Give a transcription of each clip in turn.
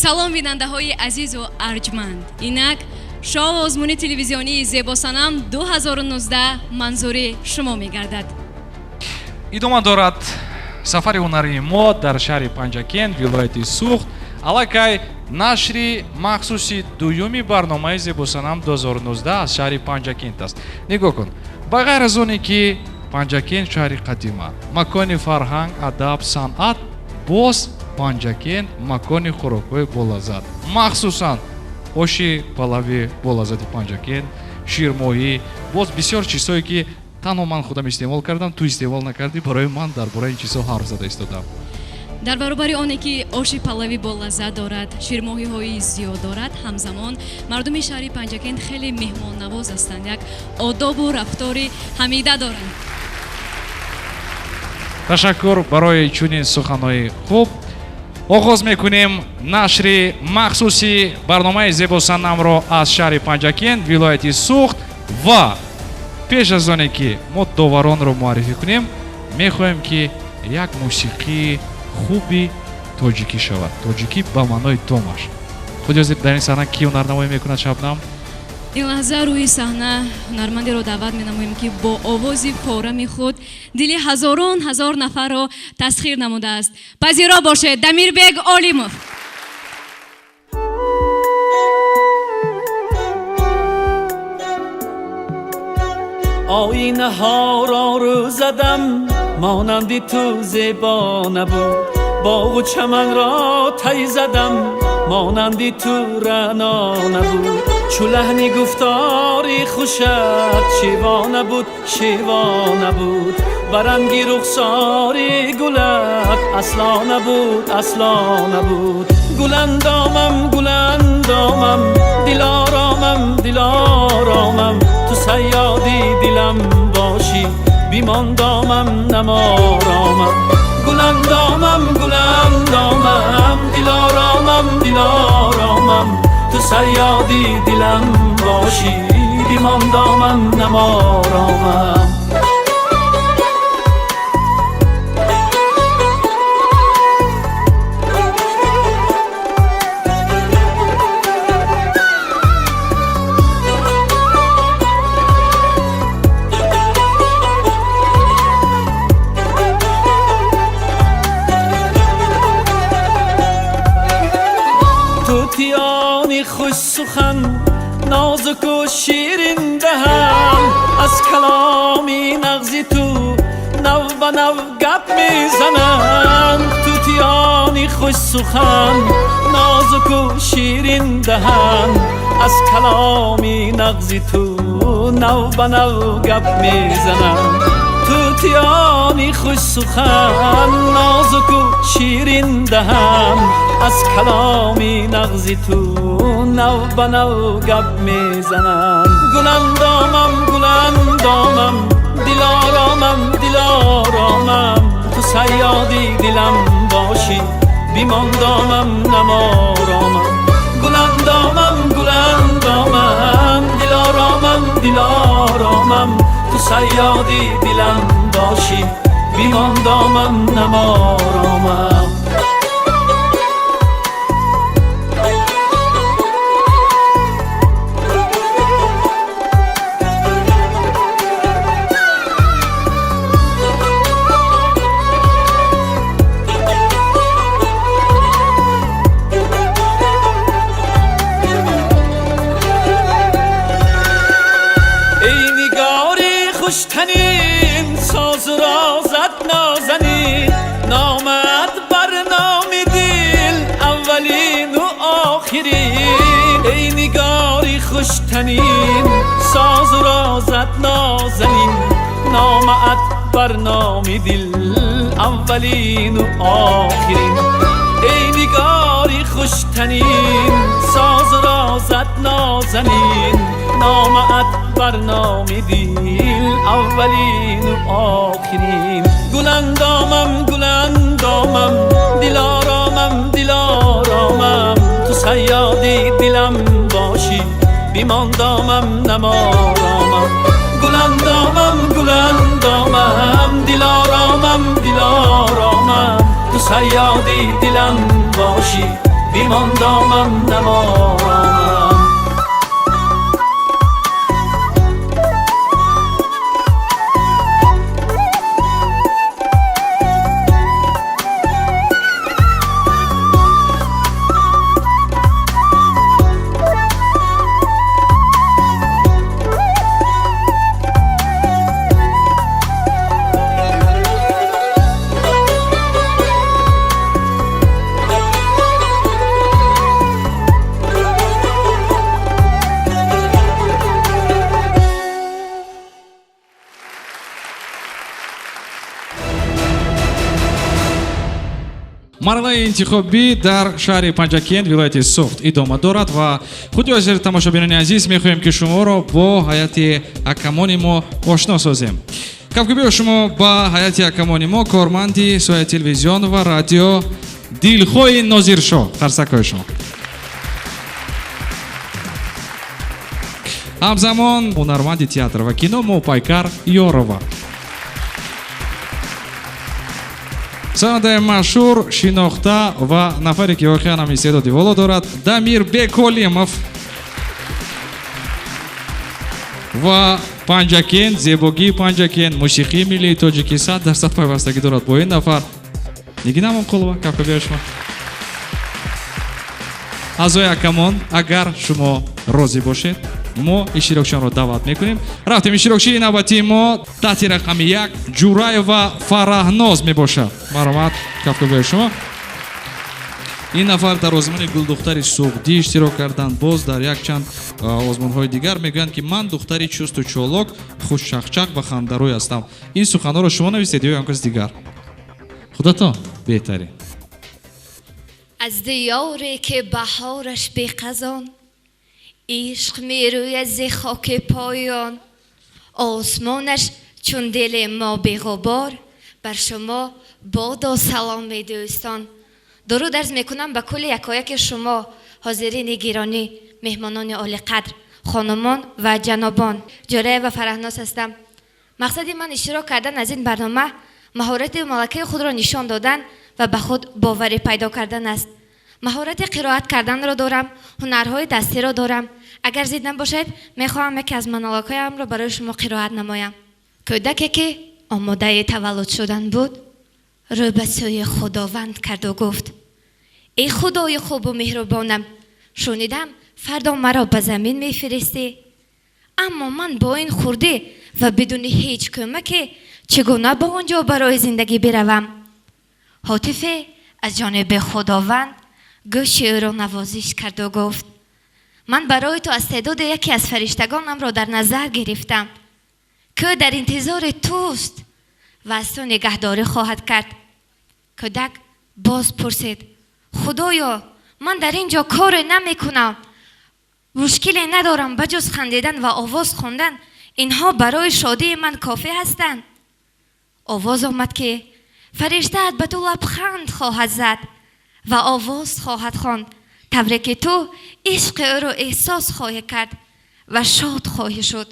салом бинандаҳои азизу арҷманд. Инак шоу озмуни телевизионии Зебосанам 2019 манзури шумо мегардад. идома дорад сафари ҳунарии мо дар шаҳри Панҷакент, вилояти Суғд. Аллакай нашри махсуси дуюми барномаи Зебосанам 2019 аз шаҳри Панҷакент аст. нигоҳ кун, ба ғайр аз оне ки Панҷакент шаҳри қадима, макони фарҳанг, адаб, санъат, боз Панҷакент макони хӯрокҳои болаззат, махсусан оши палави болаззати Панҷакент, ширмоҳӣ, боз бисёр чизҳое ки танҳо ман худам истеъмол кардам, ту истеъмол накардӣ. Барои ман дар бораи ин чизҳо ҳарф зада истодам. дар баробари оне ки оши палави болаззат дорад, ширмоҳиҳои зиёд дорад, ҳамзамон мардуми шаҳри Панҷакент хеле меҳмоннавоз ҳастанд, як одобу рафтори ҳамида доранд. ташаккур барои чунин суханҳои хуб. оғоз мекунем нашри махсуси барномаи Зебосанамро аз шаҳри Панҷакент, вилояти Суғд. ва пеш аз оне ки мо доваронро муаррифӣ кунем, мехоҳем ки як мусиқии хуби тоҷикӣ шавад. Тоҷикӣ ба маънои домаш. хуҷозиб дар ин саҳна ки ҳунарнамоӣ мекунад Шабнам? ин лаҳза рӯи саҳна ҳунармандеро даъват менамоем ки бо овози форами худ дили ҳазорон ҳазор нафарро тасхир намудааст. пазиро бошед Дамирбек Олимов. آینه‌ها را رو زدم مانندی تو زیبا نبود باغ و چمن را تی زدم مانندی تو رعنا نبود چو لحنی گفتاری خوشت شیوا نبود شیوا نبود برنگی رخساری گلت اصلا نبود اصلا نبود گلندامم گلندامم دلارامم دلارامم تو صیادی دلم باشی بیماندامم نمارامم گلندامم گلندامم دلارامم دلارامم تو صیادی دلم باشی بیماندامم نمارامم توتیانی خوش سخن نازک و شیرین دهن از کلامی نغزی تو نو به نو گپ میزنن توتیانی خوش سخن نازک و شیرین دهن از کلامی نغزی تو نو به نو گپ میزنن توتیانی خوش سخن نازک و شیرین دهن از کلامی نغزی تو نو به نو گپ میزنن گلندامم گلندامم دلارامم دلارامم تو صیادی دلم باشی بیماندامم نمارامم گلندامم گلندامم دلارامم دلارامم تو صیادی دلم باشی بیماندامم نمارامم خوشتنین ساز رازت نازنین نامت برنام دل اولین و آخرین ای نگاری خوشتنین ساز رازت نازنین نامت برنام دل اولین و آخرین ای نگاری خوشتنین ساز رازت نازنین نامت برنام دل اولین و آخرین گلندامم گلندامم دلارامم دلارامم تو صیادی دلم باشی بیماندامم نمارامم گلندامم گلندامم دلارامم دلارامم تو صیادی دلم باشی بیمان دامم نمانم марҳалаи интихобӣ дар шаҳри панҷакент вилояти суғд идома дорад ва худи ҳозир тамошобинони азиз мехоҳем ки шуморо бо ҳайати ҳакамони мо ошно созем. кавкубиё шумо ба ҳайати ҳакамони мо корманди соҳаи телевизион ва радио дилхоҳи нозиршоҳ қарсакҳои шумо ҳамзамон ҳунарманди театр ва кино мопайкар ёрова санадаи машҳур шинохта ва нафаре ки воқеан ҳам истеъдоди боло дорад Дамирбек Олимов ва Панҷакент, зебогии Панҷакент, мусиқии миллии тоҷикӣ 100% пайвастагӣ дорад бо ин нафар. Нигина Амонқулова, кавкабиё шумо. аъзои ҳакамон, агар шумо розӣ бошед, мо иштирокчиёнро даъват мекунем. рафтем иштирокчии навбатии мо таҳти рақами 1 Ҷураева Фараҳноз мебошад. марҳамат, кавкабиё шумо. ин нафар дар озмуни гулдухтари суғдӣ иштирок карданд. боз дар якчанд озмунҳои дигар мегӯянд ки ман духтари чусту чолок, хушчақчақ ва хандарӯй ҳастам. ин суханҳоро шумо нависед ё ям каси дигар? худатон беҳтарин. از دیاری که بهارش بی‌خزان عشق می‌روید ز خاک پایان آسمانش چون دل ما بی‌غبار بر شما بادا سلام دوستان درود عرض میکنم به کل یکایک شما حاضرین گرامی مهمانان عالی قدر خانمان و جنابان جوره و فرهناز هستم مقصد من اشتراک کردن از این برنامه مهارت و ملکه خود را نشان دادن و به خود باوری پیدا کردن است. مهارت قرائت کردن را دارم، هنرهای دستی را دارم. اگر زیدن باشد میخواهم یکی از مونولوگ‌هایم را برای شما قرائت نمایم. کودکی که آماده تولد شدن بود، رو به سوی خداوند کرد و گفت: ای خدای خوب و مهربانم، شنیدم فردا مرا به زمین میفرستی، اما من با این خرده و بدون هیچ کمکی چگونه به آنجا برای زندگی بروم؟ هاتف از جانب خداوند گوش او را نوازش کرد و گفت: من برای تو از تعداد یکی از فرشتگانم را در نظر گرفتم که در انتظار توست و از تو نگهداری خواهد کرد. کودک باز پرسید: خدایا من در اینجا کار نمی کنم، مشکلی ندارم بجز خندیدن و آواز خواندن، اینها برای شادی من کافی هستند. آواز آمد که فرشته به تو لبخند خواهد زد و آواز خواهد خواند، طوری که تو عشق او را احساس خواهی کرد و شاد خواهی شد.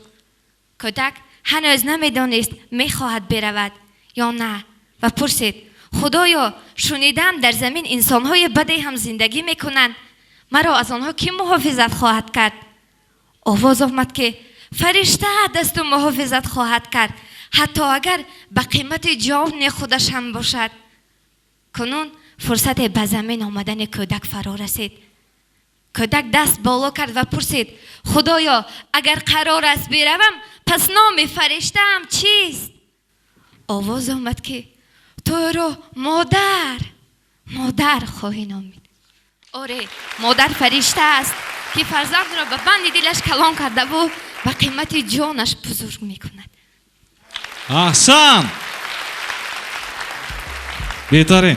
کودک هنوز نمیدانست میخواهد برود یا نه و پرسید: خدایا شنیدم در زمین انسانهای بدی هم زندگی میکنند، مرا از آنها کی محافظت خواهد کرد؟ آواز آمد که فرشته دست و محافظت خواهد کرد، حتی اگر به قیمت جان خودش هم باشد. کنون فرصت به زمین آمدن کودک فرا رسید. کودک دست بالا کرد و پرسید: خدایا اگر قرار است بروم پس نام فرشته هم چیست؟ آواز آمد که تو را مادر خواهی نامید. آره، مادر فرشته است که فرزند را به بند دلش کلان کرده و به قیمت جانش بزرگ میکند. احسن. بهترین.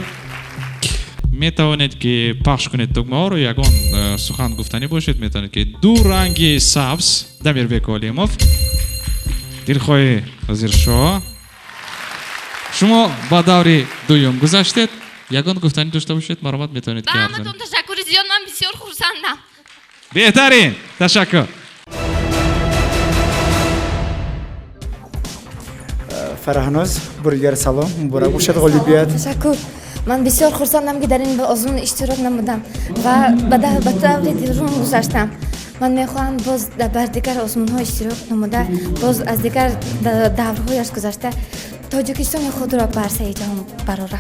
метавонед ки пахш кунед тугмаҳоро. ягон сухан гуфтанӣ бошед. метавонед ки ду ранги сабз. Дамирбек Олимов, дилхоҳи ҳозиршоҳ, шумо ба даври дуюм гузаштед. ягон гуфтанӣ дошта бошед, марҳамат, метавонед ки ба ҳаматон ташаккури зиёд, ман бисёр хурсандам. беҳтарин, ташаккур. Фараҳноз, бургар салом, муборак бошад ғолибият. Ташаккур. من بسیار خرسندم که در این آزمون اشتراک نمودم و به طور دلرون گذشتم. من میخواهم باز در دیگر آزمون ها اشتراک نموده، باز از دیگر دورهایش گذشته تاجیکستان خود را بر سر جهان برارم.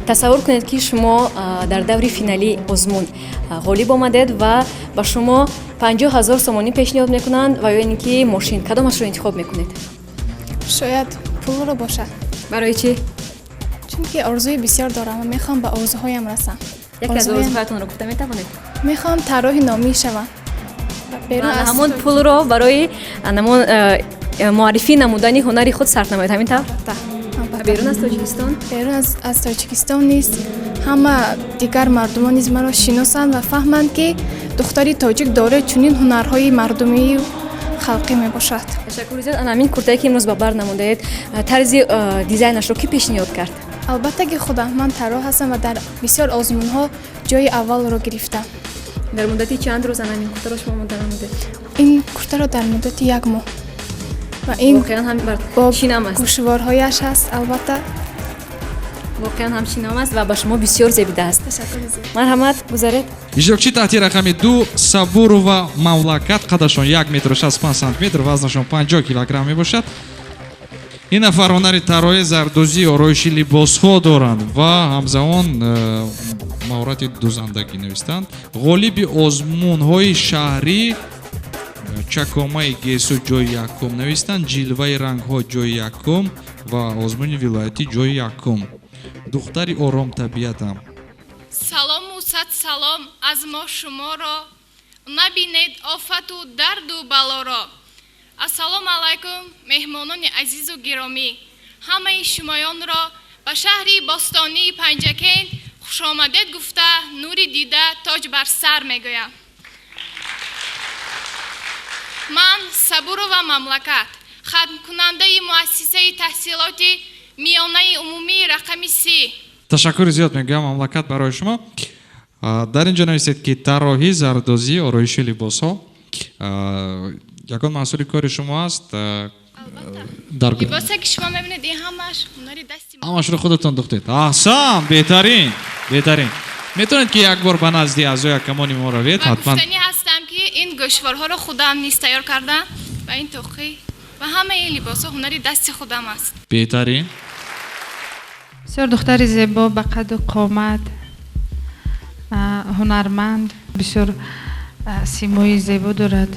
تصور کنید که شما در دور فینالی آزمون غالب آمدید و با شما 50,000 سومانی پیشنهاد میکنند و یا اینکه ماشین، کدامش رو انتخاب میکنید؟ شاید پول رو باشد. برای چی؟ چون که آرزوی بسیار دارم و میخوام به آرزوهایم رسم. یکی از آرزوهایتان رو گفته میتوانید؟ میخوام طراح نامی شوم. همون پول رو برای معرفی نمودن هنری خود صرف نمایید، همین طور؟ بیرون از تاجیکستان؟ بیرون از تاجیکستان نیست. همه دیگر مردمان نیز مرا شناسند و فهمند که دختری تاجیک داره چنین هنرهای مردمی و خلقی می باشد. تشکر زیاد. همین کورتایی که امروز با بر نمودید، طرز دیزاینش رو کی پیشنهاد کرد؟ البته که خودم، من طراح هستم و در بسیار آزمون ها جای اول رو گرفتم. در مدتی چند روز همین کورتا رو شما منتظر بودید؟ این کورتا رو در مدت 1 ماه و این واقعا هم با شینام است. گوشوارهایش هست. البته واقعا هم شینام است و با شما بسیار زیبا است. تشکر زیاد. مرحمت گذارید. иштирокчии таҳти рақами 2 Сабурова Мамлакат, қадашон 1 метр 65 сантиметр, вазнашон 50 килограмм мебошад. ин нафар ҳунари тарроҳӣ, зардӯзӣ, ороиши либосҳо доранд ва ҳамзамон маҳорати дузандагӣ навистанд. ғолиби озмунҳои шаҳрӣ чакомаи гесу ҷои 1 навистанд, ҷилваи рангҳо ҷои 1 ва озмуни вилоятӣ ҷои 1. духтари оромтабиатам. салому сад салом аз мо шуморо, набинед офату дарду балоро. ассалому алайкум меҳмонони азизу гиромӣ, ҳамаи шумоёнро ба шаҳри бостонии Панҷакент хушомадед гуфта нури дида тоҷ бар сар мегӯям. ман Сабурова Мамлакат, хатмкунандаи муассисаи таҳсилоти миёнаи умумии рақами 3. ташаккури зиёд мегӯям Мамлакат барои шумо. дар ин ҷо нависед ки тарроҳӣ, зардозӣ, ороиши либосҳо ягон масъули кори шумо аст. либосе ки шумо мебинед ин ҳамаш ҳунари дасти ҳамашро худатон духтед. аҳсан, беҳтарин, беҳтарин. метавонед ки як бор ба назди аъзои якамони мо равед. ва ҳатман гуфтанӣ ҳастам ки ин гӯшворҳоро худам низ тайёр кардам ва ин тоқӣ ва ҳамаи либосҳо ҳунари дасти худам аст. беҳтарин. بسیار دختری زیبا با قد و قامت، هنرمند، بسیار سیمایی زیبا دارد.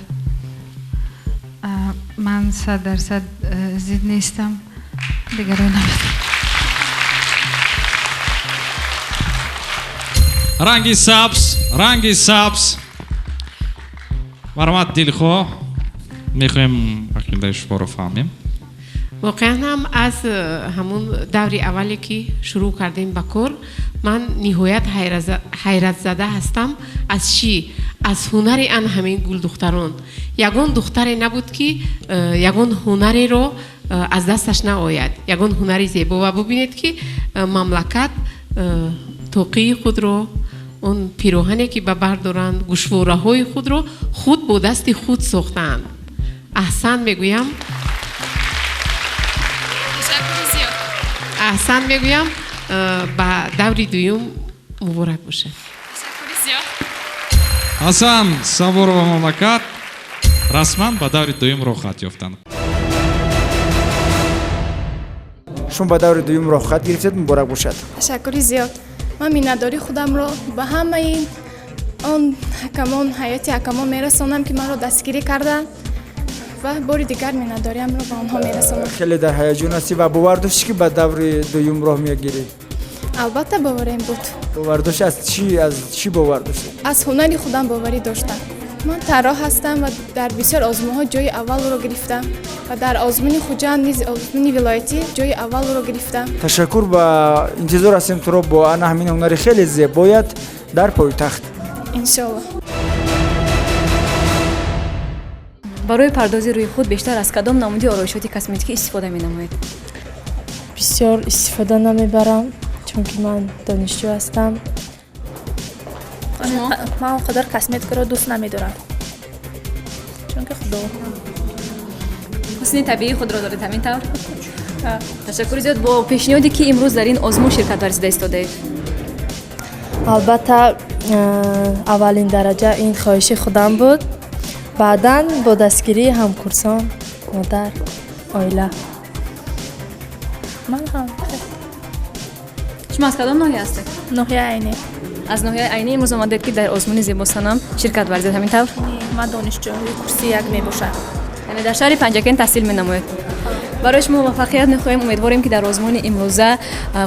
من 100% ضد نیستم، دیگران نمی‌دونم. ранги сабз марҳамат дилхоҳ, мехоҳем ақидаи шуморо фаҳмем. واقعا هم از همون دوری اولی که شروع کردیم با کار من نهایت حیرت زده هستم از چی؟ از هنر آن همین گل دختران. یگان دختری نبود که یگان هنری رو از دستش نآید، یگان هنری زیبا. و ببینید که مملکت توقی خود رو، اون پیراهنی که به بر دارند، گوشواره های خود رو خود با دست خود ساختند. احسن میگویم، احسن میگویم. با دوری دوم مبارک باشه. ҳасан Сабурова Мамлакат расман ба даври дуюм роҳхат ёфтанд. шумо ба даври дуюм роҳхат гирифтед, муборак бошад. تشکر زیاد. من مینداری خودم رو به همه آن حکمان، حیاتی حکمان میرسانم که من رو دستگیری کردن و باری دیگر مینداریم رو به آنها میرسانم. خیلی در هیجان هستی و باور داشتی که به دور دوم راه میگیری؟ البته باوریم بود. باور داشتی؟ از چی باور داشتی؟ از هنری خودم باوری داشتم. من طراح هستم و در بسیار آزمون‌ها جای اول رو گرفتم و در آزمون خوجند نیز آزمون ولایتی جای اول رو گرفتم. تشکر. با انتظار هستیم تو رو با همین هنری خیلی زیبایت در پایتخت. انشالله. برای پردازی روی خود بیشتر از کدام نمودی آرایشاتی کسمتیکی استفاده می‌نمایید؟ بسیار استفاده نمیبرم چون که من دانشجو هستم. من اونقدر کسمتیک رو دوست نمیدارم چون که خدا حسن طبیعی خود را دارید، همین طور؟ ташаккури зиёд бо пешниҳоде ки имрӯз дар ин озмун ширкат варзида истодаед. албатта аввалин дараҷа ин хоҳиши худам буд, баъдан бо дастгирии ҳамкурсон, модар, оила. ман ҳам шумо аз кадом ноҳия ҳастед? ноҳияи айне. аз ноҳияи айнӣ имрӯз омадед ки дар озмуни зебосанам ширкат варзед, ҳамин тавр? ман донишҷӯи курси як мебошад. яъне дар шаҳри панҷакен таҳсил менамоед. барои шумо муваффақият мехоҳем, умедворем ки дар озмуни имрӯза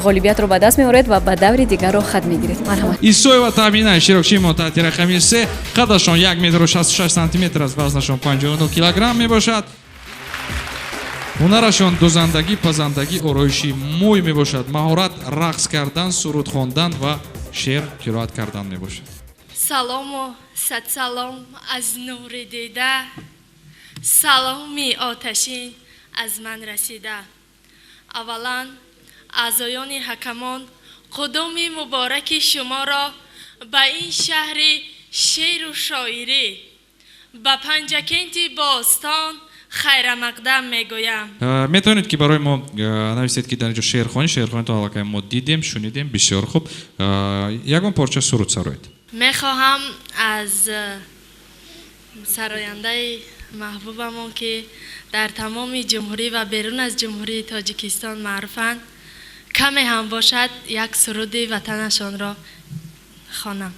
ғолибиятро ба даст меоред ва ба даври дигарро хат мегиред. марҳамат. исоева таъмина широкчии муттаҳати рақами 3 қадашон 1 м 66 см аст, вазнашон 59 кг мебошад. ҳунарашон дузандагӣ, пазандагӣ, ороиши мӯй мебошад. маҳорат рақс кардан, суруд хондан ва шеър қироат кардан мебошад. салому садсалом аз нури дида, саломи оташин аз ман расида. аввалан аъзоёни ҳакамон, қудуми мубораки шуморо ба ин шаҳри шеъру шоирӣ, ба панҷакенти бостон хайрамақдам мегӯям. метавонед ки барои мо нависед ки дар инҷо шеърхониро аллакай мо дидем, шунидем. бисёр хуб. ягон порча суруд сароед. мехоҳам аз сарояндаи маҳбубамон ки дар тамоми ҷумҳурӣ ва берун аз ҷумҳурии тоҷикистон маъруфанд, каме ҳам бошад як суруди ватанашонро хонам.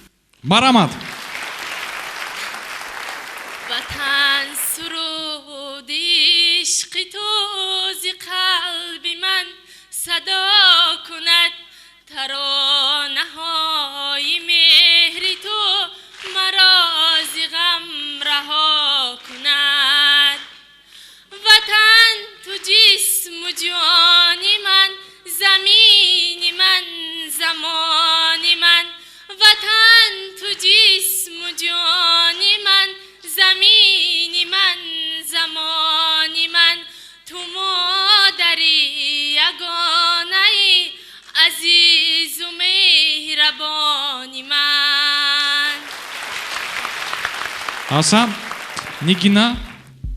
марҳамат. ватан суруди ишқи ту зи қалби ман садо кунад, таронаҳои меҳри ту маро зи ғам раҳо кунад. ватан ту ҷисму ҷони ман, замини ман, замони ман. ватан ту ҷисму ҷони ман, замини ман, замони ман. ту модари ягонаи азизу меҳрабони ман. асан нигина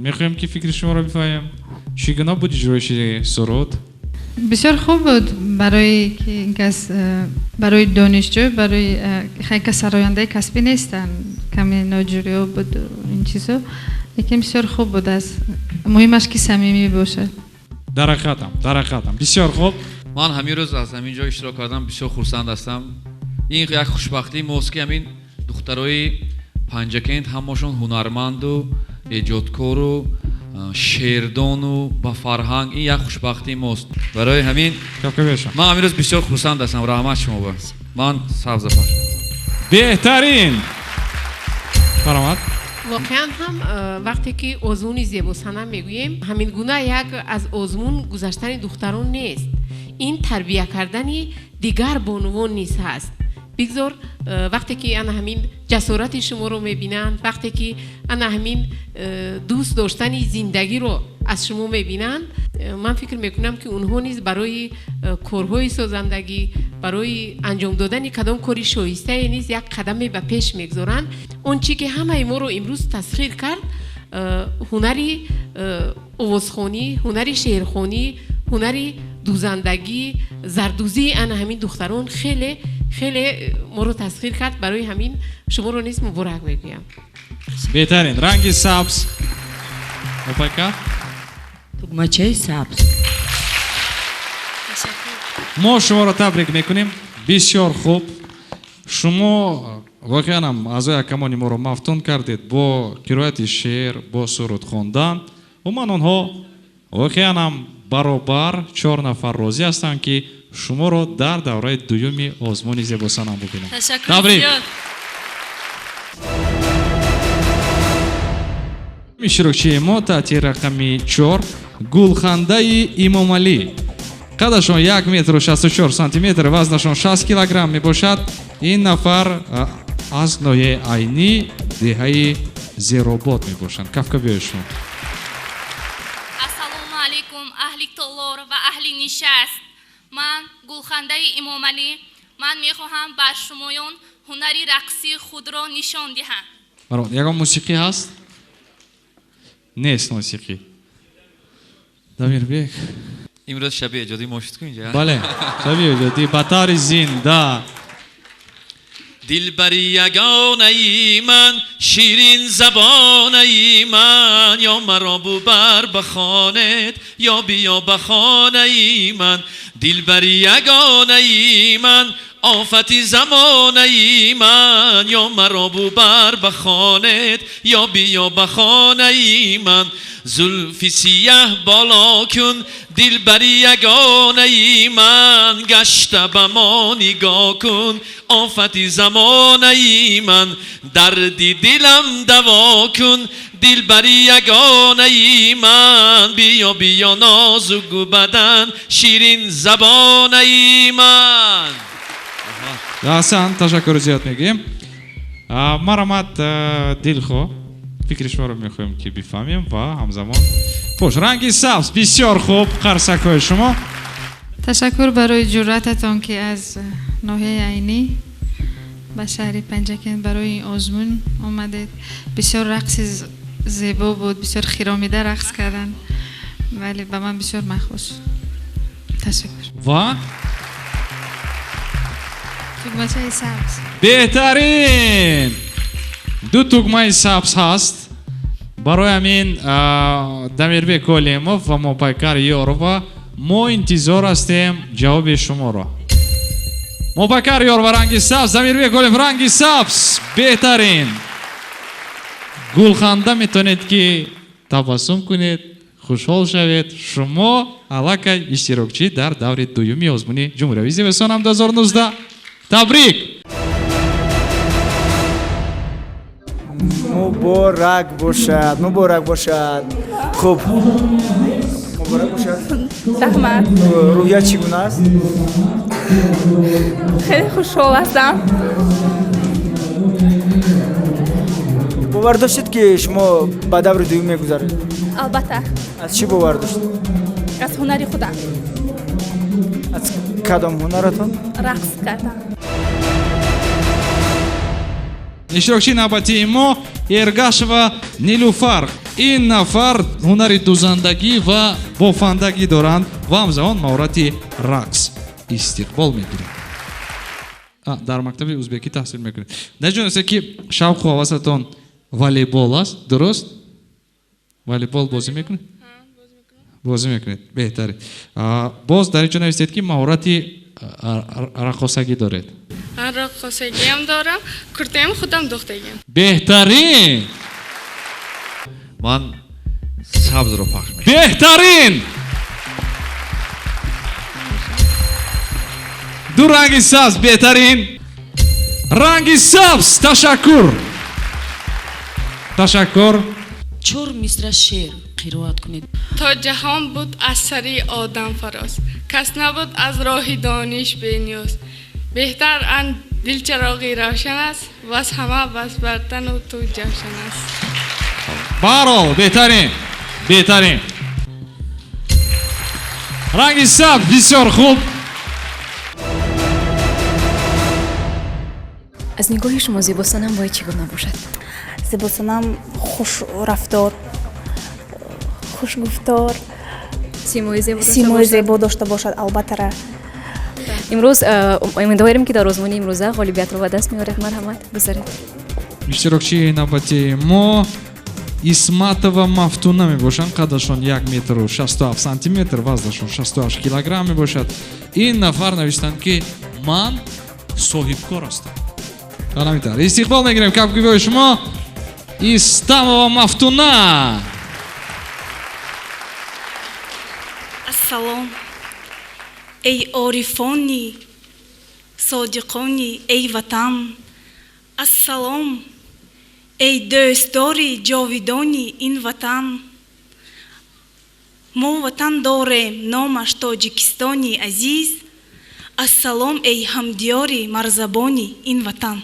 мехоҳем ки фикри шуморо бифаҳмем. чӣ гуна буд иҷроиши суруд? бисёр хуб буд барои ки ин кас барои донишҷӯ, барои хай кас сарояндаи касбӣ нестан, каме ноҷуриё буд ин чизо, лекин бисёр хуб буд. аз муҳимаш ки самимӣ бошад. дар ҳақиқатам бисёр хуб. ман ҳамин рӯз аз ҳамин ҷо иштирок кардам, бисёр хурсанд ҳастам. ин як хушбахтии мост ки ҳамин духтарои панҷакент ҳамашон ҳунарманду эҷодкору шеърдону ба фарҳанг, ин як хушбахтии мост. барои ҳамин ман ҳамин рӯз бисёр хурсанд ҳастам. раҳмат шумо ба ман сабзафар. беҳтарин. баромад. воқеан ҳам вақте ки озмуни зебосана мегӯем, ҳамин гуна як аз озмун гузаштани духтарон нест. ин тарбия кардани дигар бонувон низ ҳаст. бигзор вақте ки ана ҳамин ҷасорати шуморо мебинанд, вақте ки ана ҳамин дӯст доштани зиндагиро аз шумо мебинанд, ман фикр мекунам ки унҳо низ барои корҳои созандагӣ, барои анҷом додани кадом кори шоистае низ як қадаме ба пеш мегзоранд. он чи ки ҳамаи моро имрӯз тасхир кард, ҳунари овозхонӣ, ҳунари шеърхонӣ, ҳунари дузандагӣ, зардӯзии ана ҳамин духтарон хеле хеле моро тасхир кард. барои ҳамин шуморо низ муборак мегӯям. беҳтарин. ранги сабз. опайка. тугмачаи сабз. мо шуморо табрик мекунем. бисёр хуб. шумо воқеан ҳам аъзои ҳакамони моро мафтун кардед бо қироати шеър, бо суруд хондан. умуман онҳо воқеан ҳам баробар 4 нафар розӣ ҳастанд ки шуморо дар давраи дуюми озмуни зебосанам бубинанд. табрик. широкчии мо таҳти рақами 4 гулхандаи имомалӣ. қадашон 1 м 64 см, вазнашон 60 кг мебошад. ин нафар аз ноҳияи айнӣ деҳаи зеробод мебошанд. кафка биёшон. ассалому алайкум аҳли толор ва аҳли нишаст. ман гулхандаи имомалӣ. ман мехоҳам бар шумоён ҳунари рақси худро нишон диҳам. ягон мусиқӣ ҳаст? нест мусиқӣ. дамирбек имрӯз шаби эҷодӣ мо шуд ку инҷа. бале шаби эҷодӣ ба таври зинда. دلبری یگانه ای من شیرین زبانه ای من یا مرا ببر به خانت یا بیا به خانه ای من دلبری یگانه ای من آفت زمانه ای من یا مرا ببر به خانت یا بیا به خانه ای من زلف سیاه بالا کن دلبری یگانه ای من گشته به ما نگاه کن آفت زمانه ای من دردی دلم دوا کن دلبری یگانه ای من بیا بیا نازک بدن شیرین زبانه ای من. Асан, ташаккур зиёд мегӯем. Марамад Дилхо, фикри шуморо мехоҳем ки бифаҳмем ва ҳамзамон. Хош, ранги сабз, бисёр хуб, қарсакҳои шумо. ташаккур барои ҷуръататон ки аз ноҳияи айнӣ ба шаҳри Панҷакент барои ин озмун омадед. бисёр рақси зебо буд, бисёр хиромида рақс кардан, вале ба ман бисёр махбус. ташаккур. Ва тугмачаи сабз. беҳтарин ду тугмаи сабз ҳаст. барои ҳамин Дамирбек Олимов ва Мопайкар Ёрова мо интизор ҳастем ҷавоби шуморо. Мопайкар Ёрова ранги сабз, Дамирбек Олимов ранги сабз. беҳтарин гулханда метавонед ки табассум кунед, хушҳол шавед. шумо аллакай иштирокчӣ дар даври дуюми озмуни ҷумҳуриявии зимистонам 2019. Табрик! муборак бошад, муборак бошад. Хуб, муборак бошад. Rahmat. Рӯҳият чӣ гуна аст? Хеле хушҳол ҳастам. бовар доштед ки шумо ба даври дуюм мегузаред? Албатта. аз чӣ бовар доштед? аз ҳунари худам. аз кадом ҳунаратон? рақс кардам. иштирокчии навбатии мо Эргашева Нилуфар. ин нафар ҳунари дузандагӣ ва бофандагӣ доранд ва ҳамзамон маҳорати рақс истиқбол мегиранд. дар мактаби узбекӣ таҳсил мекунед. наҷонастед ки шавқу ҳавасатон волейбол аст, дуруст? волейбол бозӣ мекунед? бозӣ мекунед. беҳтар. боз дар инҷо навистед ки маҳорати рақосагӣ доред. рақосагиам дорам, куртаям худам духтагиам. беҳтарин. ман сабзро пахш мекунам. беҳтарин. ду ранги сабз, беҳтарин. ранги сабз, ташаккур. ташаккур. 4 мисра шеър қироат кунед. то ҷаҳон буд аз сари одам фароз, кас набуд аз роҳи дониш бениёз. беҳтар ан дилчароғи равшан аст, ваз ҳама баз бартану ту ҷавшан аст. барол, беҳтарин. беҳтарин. ранги сабз, бисёр хуб. аз нигоҳи шумо зебосанам бояд чӣ гуна бошад? зебосанам хушрафтор, хушгуфтор, симои зебо дошта бошад. албатта имрӯз умедворем ки дар озмуни имрӯза ғолибиятро ба даст меоред. марҳамат, гузаред. иштирокчии навбатии мо Исматова Мафтуна мебошанд. қадашон 1 метру 67 сантиметр, вазнашон 68 килограмм мебошад. ин нафар навистанд ки ман соҳибкор ҳастам. ҳаминтар истиқбол мегирем капгӯёи шумо Истамова Мафтуна. ассалом эй орифони содиқони эй ватан. ассалом эй дӯстдори ҷовидони ин ватан. мо ватан дорем номаш тоҷикистони азиз. ассалом эй ҳамдиёри марзабони ин ватан.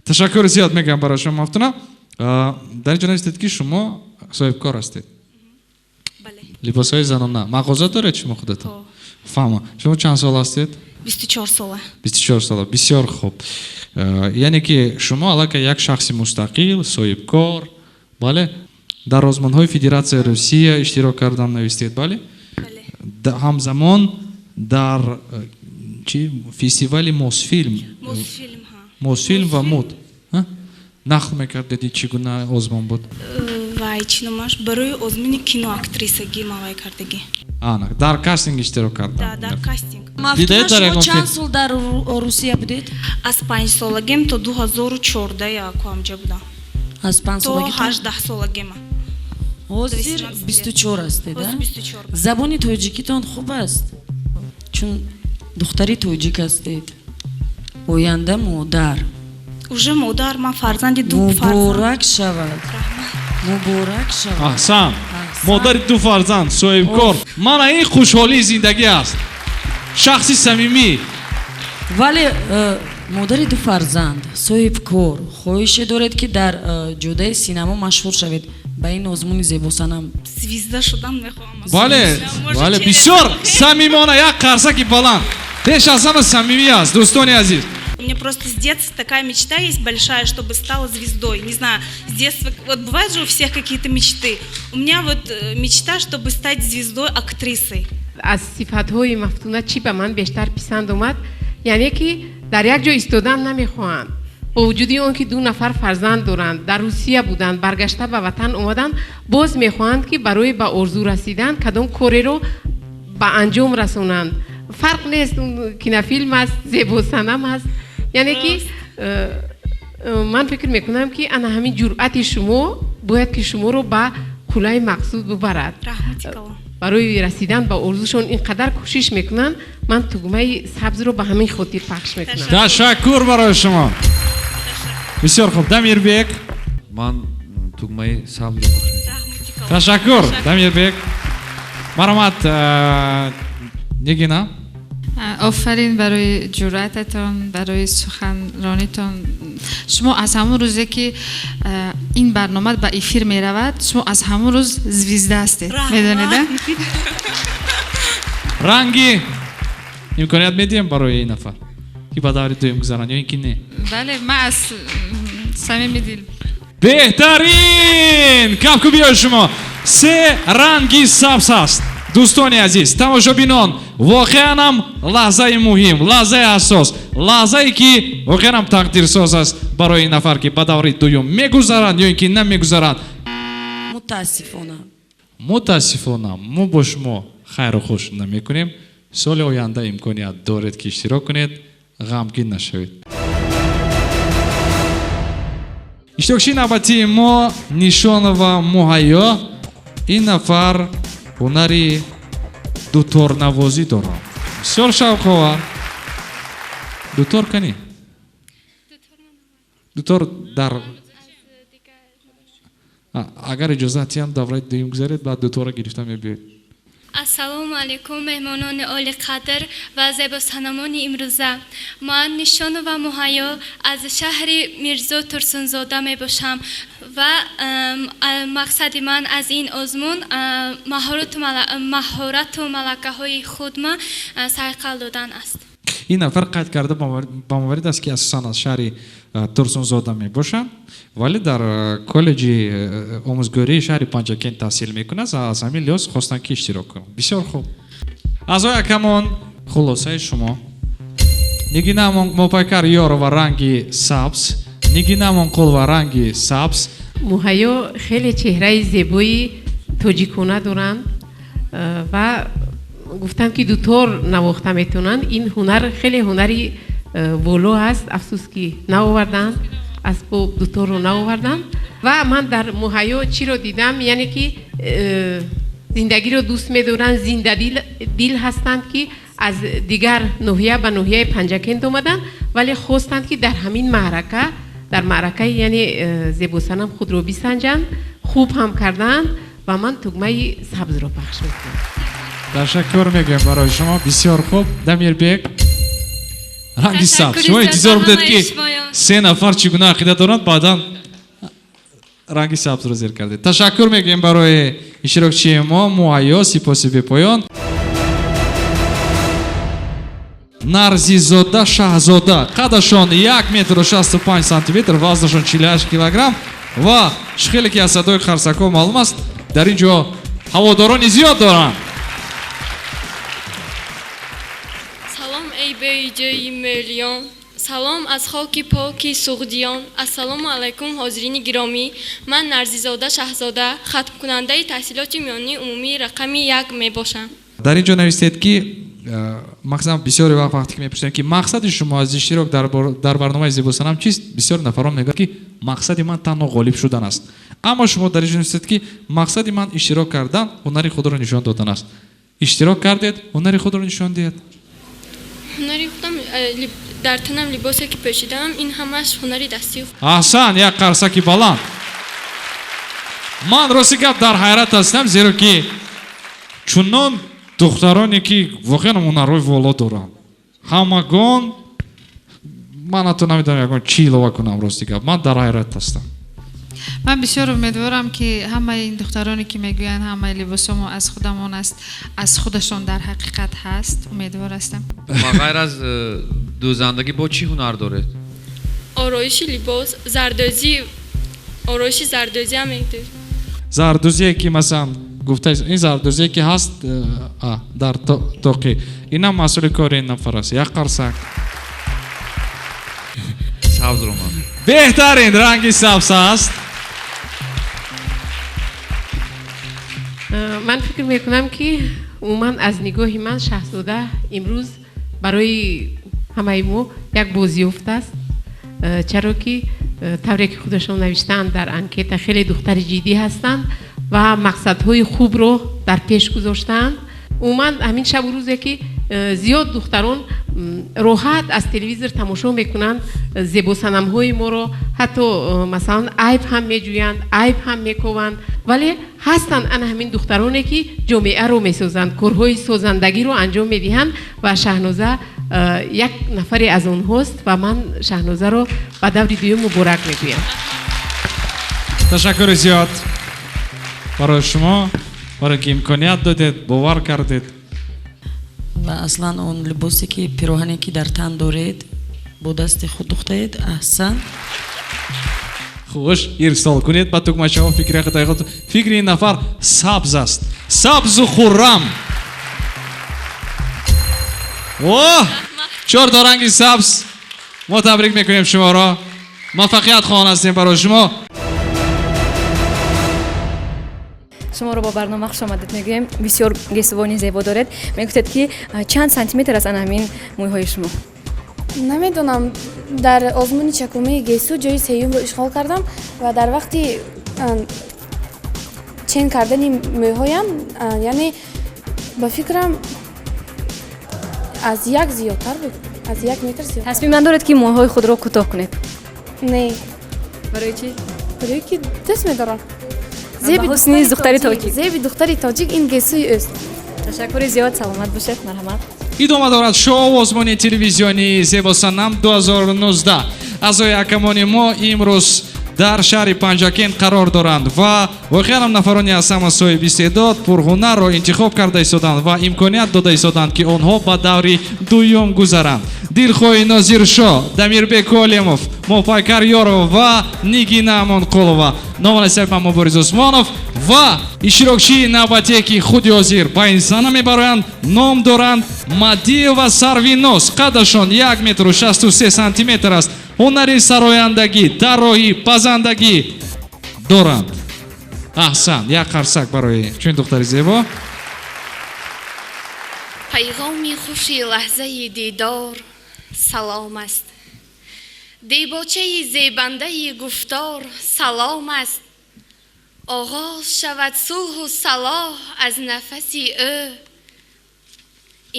ташаккур зиёд мегӯям барои шумо Мафтуна. дар инҷо навистед ки шумо соҳибкор ҳастед. либосҳои занона мағоза доред шумо худатон? фаҳма. шумо чанд сол ҳастед? 24 сола. 24 сола. бисёр хуб. яъне ки шумо аллакай як шахси мустақил, соҳибкор, бале? дар озмунҳои Федератсияи Русия иштирок кардан навистед, бале? ҳамзамон дар фестивали Мосфилм ва мод нақл мекардеди чӣ гуна озмон буд? Вай чиномаш барои озмуни киноактрисагӣ мавай кардагӣ. Дар кастинг иштирок кард. Да, дар кастинг. Мафтуна шумо чанд сол дар Русия будед? Аз 5 солагем то 2014 яку ҳамҷа будам. Аз 5 солаги то 18 солагема. ҳозир 24 астед, да? Забони тоҷикитон хуб аст? Чун духтари тоҷик астед. Оянда модар. Уже модар, ман фарзанди ду фарзанд. Муборак шавад. Муборак шавад. Аҳсан. Модари ду фарзанд, соҳибкор. Мана ин хушҳолии зиндагӣ аст. Шахси самимӣ. Вале модари ду фарзанд, соҳибкор, хоҳише доред ки дар ҷодаи синемо машҳур шавед. Ба ин озмуни зебосанам звезда шудан мехоҳам. Бале, бисёр самимона, як қарсаки баланд. Пеш аз ҳама самимӣ аст, дӯстони азиз. У меня просто с детства такая мечта есть большая, чтобы стала звездой. Не знаю, с детства, вот бывают же у всех какие-то мечты. У меня вот мечта, чтобы стать звездой, актрисой. аз сифатҳои Мафтуна чӣ ба ман бештар писанд омад? яъне ки дар як ҷо истодан намехоҳанд. бо вуҷуди он ки 2 нафар фарзанд доранд, дар Русия буданд, баргашта ба ватан омаданд, боз мехоҳанд ки барои ба орзу расидан кадом кореро ба анҷом расонанд. фарқ нест, кинофилм аст, зебосанам аст. яъне ки ман фикр мекунам ки ана ҳамин ҷуръати шумо бояд ки шуморо ба қулаи мақсуд бубарад. барои расидан ба орзушон ин қадар кӯшиш мекунанд. ман тугмаи сабзро ба ҳамин хотир пахш мекунам. Ташаккур барои шумо. Бисёр хуб. Дамирбек. Ман тугмаи сабзро пахш мекунам. Ташаккур, Дамирбек. Марҳамат, Нигина. офарин барои ҷуръататон, барои суханронитон. шумо аз ҳамон рӯзе ки ин барнома ба эфир меравад, шумо аз ҳамон рӯз звезда ҳастед. медонед? ранги имконият медиҳем барои ин нафар ки ба даври дуюм гузаранд ё ин ки не? бале, ман аз самими дил. беҳтарин! капку биёед шумо. 3 ранги сабз ҳаст. дӯстони азиз, тамошобинон, воқеан ҳам лаҳзаи муҳим, лаҳзаи ҳассос, лаҳзае ки воқеан ҳам тақдирсоз аст барои ин нафар ки ба даври дуюм мегузаранд ё ин ки намегузаранд. мутаассифона мо бо шумо хайру хуш намекунем. соли оянда имконият доред ки иштирок кунед, ғамгин нашавед. иштирокчии навбатии мо Нишонова Муҳайё. ин нафар ҳунари дуторнавозӣ дорад. бисёр шавқовар. дутор кани? дутор дар агар иҷозат ям давраи дуюм гузаред, баъд дутора гирифта мебиёед. ассалому алайкум меҳмонони оли қадр ва зебосанамони имрӯза. ман Нишонова Муҳайё аз шаҳри Мирзо Турсунзода мебошам ва мақсади ман аз ин озмун маҳорату малакаҳои худма сайқал додан аст. ин нафар қайд карда ба маварид аст ки асосан аз шаҳри Турсунзода мебошад, вале дар коллеҷи омӯзгории шаҳри Панҷакент таҳсил мекунад. аз ҳамин лиҳоз хостанд ки иштирок кунад. бисёр хуб. аъзои акамон, хулосаи шумо. Нигинамон Мопайкар Ёрова ранги сабз, Нигинамон Қулва ранги сабз. Муҳайё хеле чеҳраи зебои тоҷикона доранд ва гуфтанд ки дутор навохта метавонанд. ин ҳунар хеле ҳунари воло аст. афсус ки наоварданд, асбоб дуторро наоварданд. ва ман дар Муҳайё чиро дидам, яъне ки зиндагиро дӯст медоранд, зиндадил ҳастанд ки аз дигар ноҳия ба ноҳияи Панҷакент омаданд, вале хостанд ки дар ҳамин маърака, дар маъракаи яъне зебосанам худро бисанҷанд. хуб ҳам карданд ва ман тугмаи сабзро пахш мекунам. ташаккур мегӯям барои шумо. бисёр хуб. Дамирбек ранги сабз. шумо интизор будед ки 3 нафар чӣ гуна ақида доранд, баъдан ранги сабзро зер кардед. ташаккур мегӯям барои иштирокчии мо Муҳайё. сипоси бепоён. Нарзизода Шаҳзода. қадашон 1 метр و 65 сантиметр, вазнашон 48 килограмм ва хеле ки аз садои қарсакҳо маълум аст, дар ин ҷо ҳаводорони зиёд доранд. ای بیجای میلیون سلام از خاک پاکی سغدیان السلام علیکم حاضرین گرامی من نرزیزاده شهزاده ختم کننده تحصیلات میانی عمومی رقم 1 می باشم. дар ин ҷо нависед ки мақсадам бисёре вақте ки мепурсем ки мақсади шумо аз иштирок дар барномаи зебосанам чист бисёр нафарон мегӯянд ки мақсади ман танҳо ғолиб шудан аст аммо шумо дар ин ҷо нависед ки мақсади ман иштирок кардан ҳунари худро нишон додан аст иштирок кардед ҳунари худро нишон диҳед ҳунари худам дар танам либосе ки пӯшидам ин ҳамаш ҳунари дастӣ аҳсан як қарсаки баланд ман рости гап дар ҳайрат ҳастам зеро ки чунон духтароне ки воқеан ҳунарҳои воло доранд ҳамагон ман ҳатто намедонам ягон чӣ илова кунам рости гап ман дар ҳайрат ҳастам من بسیار امیدوارم که همه این دخترانی که میگویند همه لباسمو از خودمون است از خودشون در حقیقت هست امیدوار هستم و غیر از دوزندگی با چی هنر دارید؟ آرایش لباس زردوزی آرایش زردوزی هم میگوید зардӯзие ки масалан гуфта ин зардӯзие ки ҳаст дар тоқӣ инам масъули кори ин нафар аст як қарсак сабзро ман беҳтарин ранги сабз аст من فکر میکنم که عموما از نگاه من شاهزاده امروز برای همه ما یک بازیافت است چرا که طوری که خودشون نوشتن در انکیت خیلی دختر جدی هستند و مقصدهای خوب رو در پیش گذاشتن عموما همین شب و روزه که زیاد دختران راحت از تلویزیون تماشا میکنن زیبا صنم‌های ما رو حتی مثلا عیب هم میجویند عیب هم میکوبند ولی هستن ان همین دخترانی که جامعه رو میسازند کارهای سازندگی رو انجام میدهند و شاهنازه یک نفری از اونهاست و من شاهنازه رو به دور دوم مبارک میگویم تشکر زیاد برای شما برای که امکانیت دادید باور کردید و اصلا اون لباسی که پیراهنی که در تن دارید با دست خود دوختید احسن خوش ارسال کنید با تکمه‌شما فکر خطای خود فکر این نفر سبز است سبز و خرم اوه 4 تا رنگ سبز ما تبریک میکنیم شما را موفقیت خواهان هستیم برای شما شما رو با برنامه خوش آمدید میگویم بسیار گیسوانی زیبا دارید میگوید که چند سانتیمتر است همین موهای شما نمیدونم در آزمون چکمه گیسو جای سیوم رو اشغال کردم و در وقتی چین کردن موهایم یعنی با فکرم از یک زیادتر بود از 1 متر زیادتر تصمیم من دارید که موهای خود رو کوتاه کنید نه برای چی؟ برای که دست میدارم حسنی دختری تاجیک زیب دختری تاجیک این گیسوی است تشکر زیاد سلامت باشید مرحمت идома дорад шоу озмуни телевизиони зебосанам 2019 аъзои ҳакамони мо имрӯз дар шаҳри панҷакент қарор доранд ва воқеан ҳам нафарони аз ҳама соҳиби истеъдод пурҳунарро интихоб карда истоданд ва имконият дода истоданд ки онҳо ба даври дуюм гузаранд дилхоҳи нозиршоҳ дамирбек олимов мувоффақият ёров ва нигина амонқулова номанасиҳат ман муборис усмонов ва иштирокчии навбатие ки худи ҳозир ба ин сана мебароянд ном доранд мадиева сарвинос қадашон 1 метру 63 сантиметр аст ҳунари сарояндагӣ дарроҳӣ пазандагӣ доранд аҳсан як қарсак барои чунин духтари зебо пайғоми хуши лаҳзаи дидор салом аст дебочаи зебандаи гуфтор салом аст оғоз шавад сулҳу салоҳ аз нафаси ӯ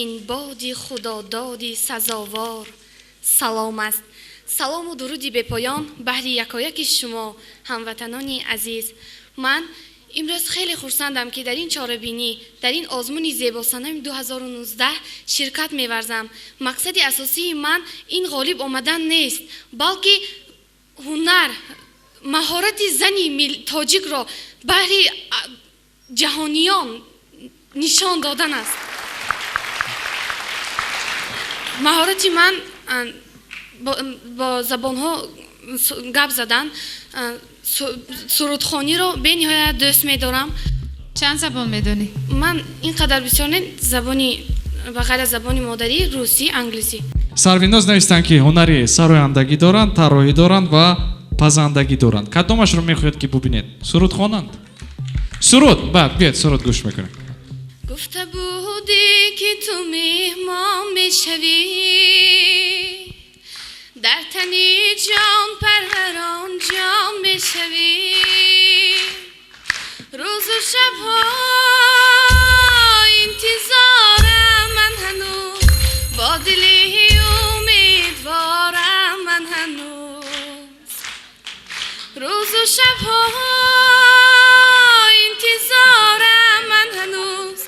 ин боди худододи сазовор салом аст салому дуруди бепоён баҳри якояки шумо ҳамватанони азиз ман имрӯз хеле хурсандам ки дар ин чорабинӣ дар ин озмуни зебосанами 2019 ширкат меварзам мақсади асосии ман ин ғолиб омадан нест балки ҳунар маҳорати зани тоҷикро баҳри ҷаҳониён нишон додан аст маҳорати ман با زبان‌ها گپ زدن سرودخوانی رو به نهایت دوست می‌دارم چند زبان می‌دونی؟ من اینقدر بسیار نه زبانی ба ғайр аз забони модарӣ русӣ англисӣ. Сарвиноз навистанд ки ҳунари сарояндагӣ доранд, тарроҳӣ доранд ва пазандагӣ доранд. Кадомашро мехоҳед ки бубинед? Суруд хонанд? Суруд, баъд биед суруд гӯш мекунем. گفته بودی که تو مهمان میشوی در تنی جان پروران جان میشوی روز و شبها انتظارم من هنوز با دلی امیدوارم من هنوز روز و شبها انتظارم من هنوز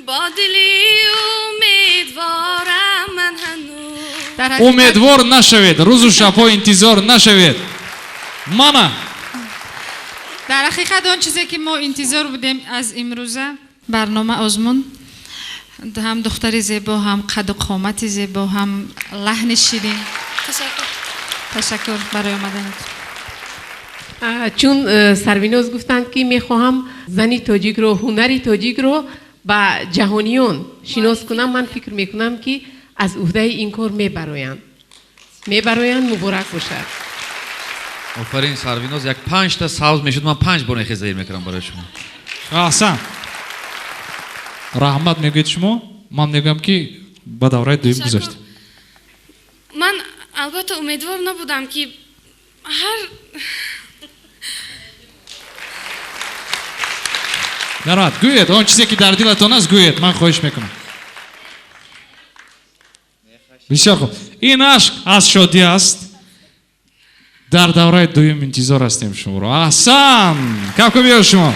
با دلی امیدوارم من هنوز. Умедвор нашавед, рӯзу шабҳо интизор нашавед. Мама. дар ҳақиқат он чизе ки мо интизор будем аз имрӯза барнома озмун, ҳам духтари зебо, ҳам қаду қомати зебо, ҳам лаҳни ширин. Ташаккур барои омаданат. چون سرویناز گفتند که میخواهم زنی تاجیک رو، هنری تاجیک رو با جهانیان شناس کنم. من فکر میکنم که از عهده این کار میبراین مبارک باشد. آفرین سرویناز، یک 5 تا ساوز میشد، من 5 بار خزیر میکردم برای شما. احسن. رحمت میگید شما؟ من میگم که با دوره دویم گذاشت. من البته امیدوار نبودم که هر ناراحت گوید آن چیزی که در دلتان است گوید، من خواهش میکنم. بسیار خوب. این عشق از شادی است. در دوره دویم انتظار هستیم شما رو. احسن. کاکو بیار شما.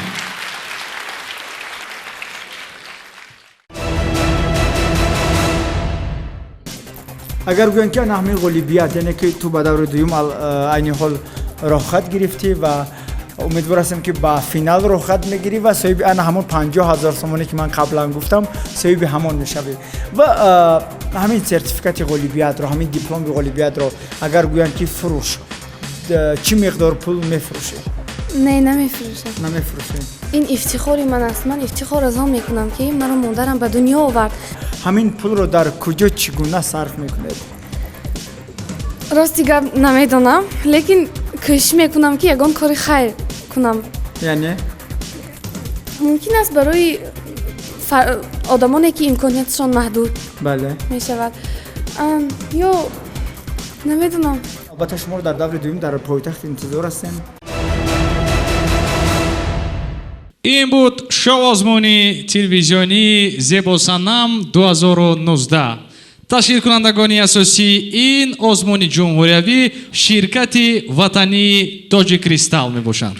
اگر گوین که نحمی غلیبیت، یعنی که تو به دور دویم عین حال راحت گرفتی و امیدوار هستم که با فینال راحت میگیری و صاحب آن همون 50,000 تومانی که من قبلا گفتم صاحب همون میشوی و همین سرتیفیکات غلیبیت رو، همین دیپلم غلیبیت رو اگر گوین که فروش چی مقدار پول میفروشی؟ نه نمیفروشم. نمیفروشی. این افتخاری من است. من افتخار از هم میکنم که مرا مادرم به دنیا آورد. همین پول رو در کجا چگونه صرف میکنید؟ راستی گپ نمیدونم، لیکن کوشش میکنم که یگان کار خیر کنم. یعنی ممکن است برای آدمانی که امکانیتشان محدود بله میشود یا نمیدونم. البته شما در دور دویم در پایتخت انتظار هستیم. این بود شو آزمونی تلویزیونی زیبا سنم 2019. تشکیل کنندگانی اساسی این آزمون جمهوریوی شرکت وطنی تاجیک کریستال می باشند.